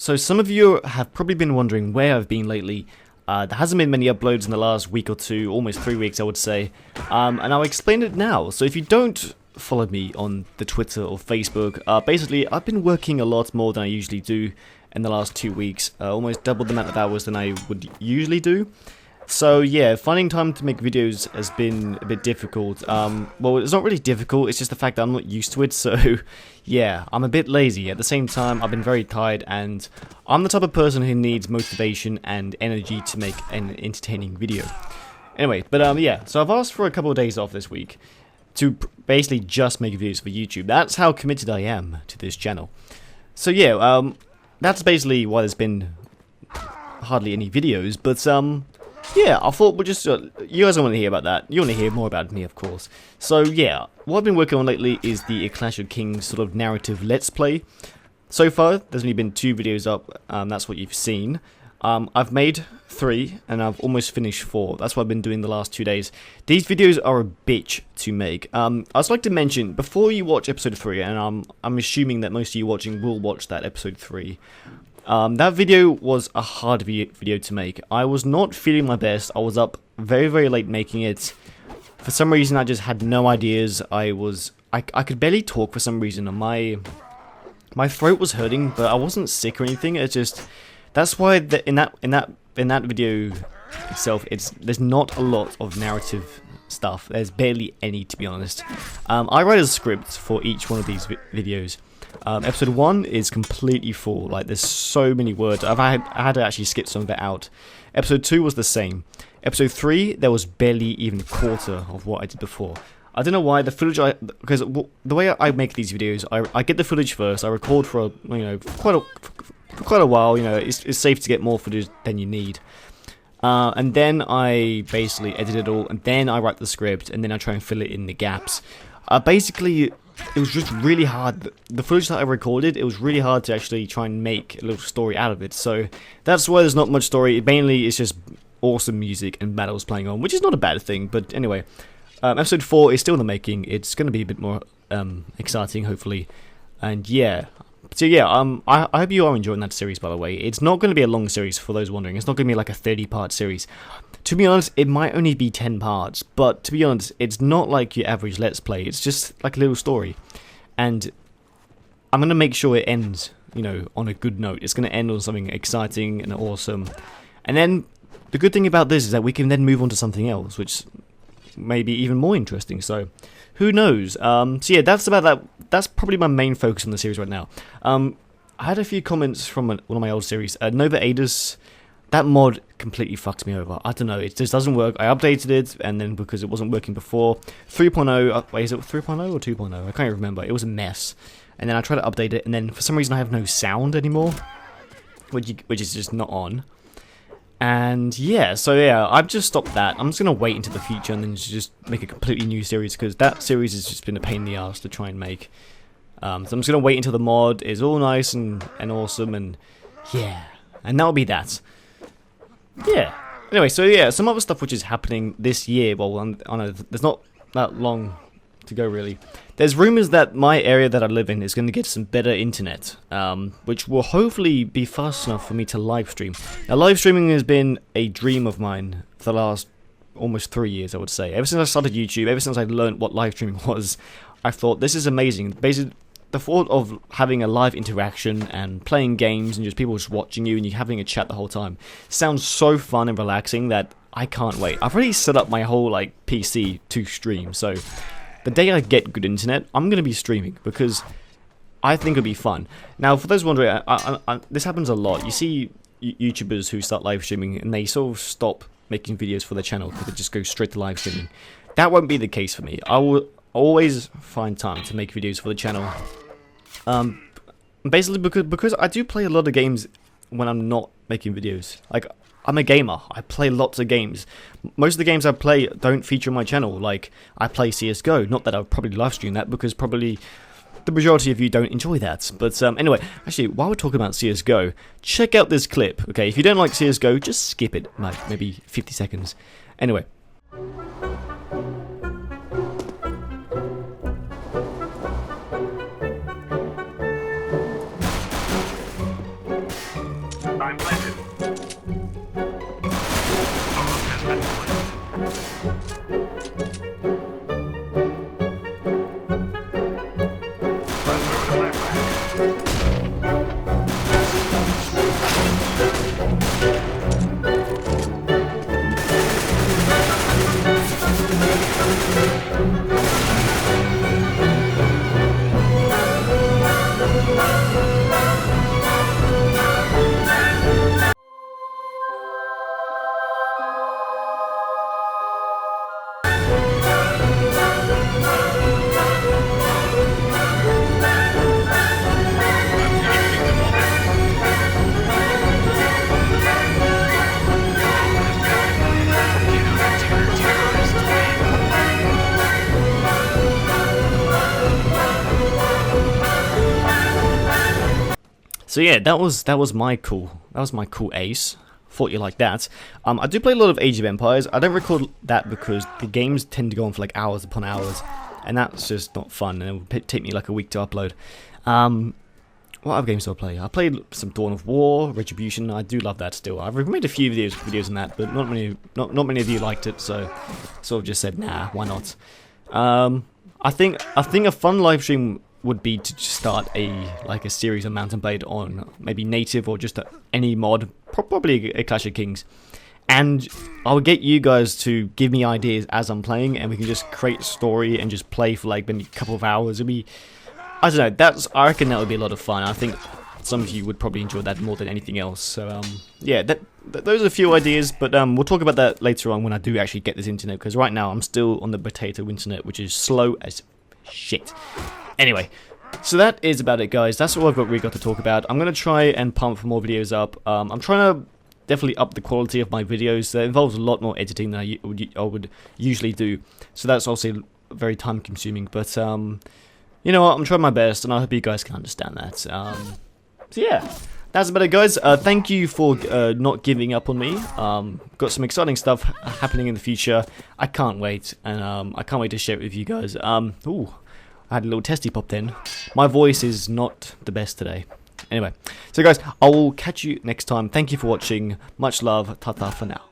So some of you have probably been wondering where I've been lately. There hasn't been many uploads in the last week or two, almost 3 weeks I would say, and I'll explain it now. So if you don't follow me on the Twitter or Facebook, basically I've been working a lot more than I usually do in the last 2 weeks, almost double the amount of hours than I would usually do. So yeah, finding time to make videos has been a bit difficult. Well, it's not really difficult, it's just the fact that I'm not used to it, so yeah, I'm a bit lazy. At the same time, I've been very tired, and I'm the type of person who needs motivation and energy to make an entertaining video. Anyway, but yeah, so I've asked for a couple of days off this week to basically just make videos for YouTube. That's how committed I am to this channel. So yeah, that's basically why there's been hardly any videos, but yeah, I thought we'll just, you guys don't want to hear about that. You want to hear more about me, of course. So yeah, what I've been working on lately is the A Clash of Kings sort of narrative let's play. So far, there's only been 2 videos up, that's what you've seen. I've made 3, and I've almost finished 4. That's what I've been doing the last 2 days. These videos are a bitch to make. I'd like to mention, before you watch episode 3, and I'm assuming that most of you watching will watch that episode 3, that video was a hard video to make. I was not feeling my best. I was up very, very late making it. For some reason, I just had no ideas. I could barely talk for some reason. My throat was hurting, but I wasn't sick or anything. It's just, that's why in that video itself, there's not a lot of narrative stuff. There's barely any, to be honest. I write a script for each one of these videos. Episode 1 is completely full, like there's so many words. I had to actually skip some of it out. Episode 2 was the same. Episode 3, there was barely even a quarter of what I did before. I don't know why, the footage, because the way I make these videos, I get the footage first, I record for, quite a while, it's safe to get more footage than you need. And then I basically edit it all, and then I write the script, and then I try and fill it in the gaps. Basically, it was just really hard. The footage that I recorded, it was really hard to actually try and make a little story out of it. So that's why there's not much story. Mainly, it's just awesome music and battles playing on, which is not a bad thing. But anyway, episode 4 is still in the making. It's going to be a bit more exciting, hopefully. And yeah. So yeah, I hope you are enjoying that series, by the way. It's not going to be a long series, for those wondering. It's not going to be like a 30-part series. To be honest, it might only be 10 parts, but to be honest, it's not like your average Let's Play. It's just like a little story. And I'm going to make sure it ends, on a good note. It's going to end on something exciting and awesome. And then, the good thing about this is that we can then move on to something else, which may be even more interesting. So, who knows? So yeah, that's about that. That's probably my main focus on the series right now. I had a few comments from one of my old series. Nova Adus, that mod completely fucked me over. I don't know, it just doesn't work. I updated it, and then because it wasn't working before, 3.0, wait, is it 3.0 or 2.0? I can't remember. It was a mess. And then I tried to update it, and then for some reason I have no sound anymore, which is just not on. And yeah, so yeah, I've just stopped that. I'm just going to wait into the future and then just make a completely new series, because that series has just been a pain in the ass to try and make. So I'm just going to wait until the mod is all nice and awesome, and yeah, and that'll be that. Yeah. Anyway, so yeah, some other stuff which is happening this year. Well, I know there's not that long to go, really. There's rumors that my area that I live in is going to get some better internet, which will hopefully be fast enough for me to live stream. Now, live streaming has been a dream of mine for the last almost 3 years, I would say. Ever since I started YouTube, ever since I learned what live streaming was, I thought, this is amazing. Basically, the thought of having a live interaction and playing games and just people just watching you and you having a chat the whole time sounds so fun and relaxing that I can't wait. I've already set up my whole PC to stream, so the day I get good internet, I'm going to be streaming, because I think it'll be fun. Now, for those wondering, this happens a lot. You see YouTubers who start live streaming and they sort of stop making videos for their channel because they just go straight to live streaming. That won't be the case for me. I will always find time to make videos for the channel. Basically because I do play a lot of games when I'm not making videos. Like, I'm a gamer. I play lots of games. Most of the games I play don't feature on my channel. Like, I play CSGO. Not that I'll probably live stream that, because probably the majority of you don't enjoy that. But anyway, actually, while we're talking about CSGO, check out this clip. Okay, if you don't like CSGO, just skip it, like maybe 50 seconds. Anyway. I'm planted. Bomb has been planted. So yeah, that was my cool ace. Thought you liked that. I do play a lot of Age of Empires. I don't record that because the games tend to go on for like hours upon hours, and that's just not fun. And it would take me like a week to upload. What other games do I play? I played some Dawn of War, Retribution. I do love that still. I've made a few videos on that, but not many of you liked it, so sort of just said, nah, why not? I think a fun live stream would be to just start a series of Mount&Blade on maybe native or just any mod, probably a Clash of Kings, and I would get you guys to give me ideas as I'm playing, and we can just create a story and just play for like maybe a couple of hours. It'd be, I don't know, I reckon that would be a lot of fun. I think some of you would probably enjoy that more than anything else. So yeah, those are a few ideas, but we'll talk about that later on when I do actually get this internet, because right now I'm still on the potato internet, which is slow as shit. Anyway, so that is about it, guys. That's all we've got to talk about. I'm going to try and pump more videos up. I'm trying to definitely up the quality of my videos. That involves a lot more editing than I would usually do. So that's also very time consuming. But, you know what? I'm trying my best, and I hope you guys can understand that. So yeah, that's about it, guys. Thank you for not giving up on me. Got some exciting stuff happening in the future. I can't wait, and I can't wait to share it with you guys. Ooh. I had a little testy pop then. My voice is not the best today. Anyway, so guys, I will catch you next time. Thank you for watching. Much love. Ta-ta for now.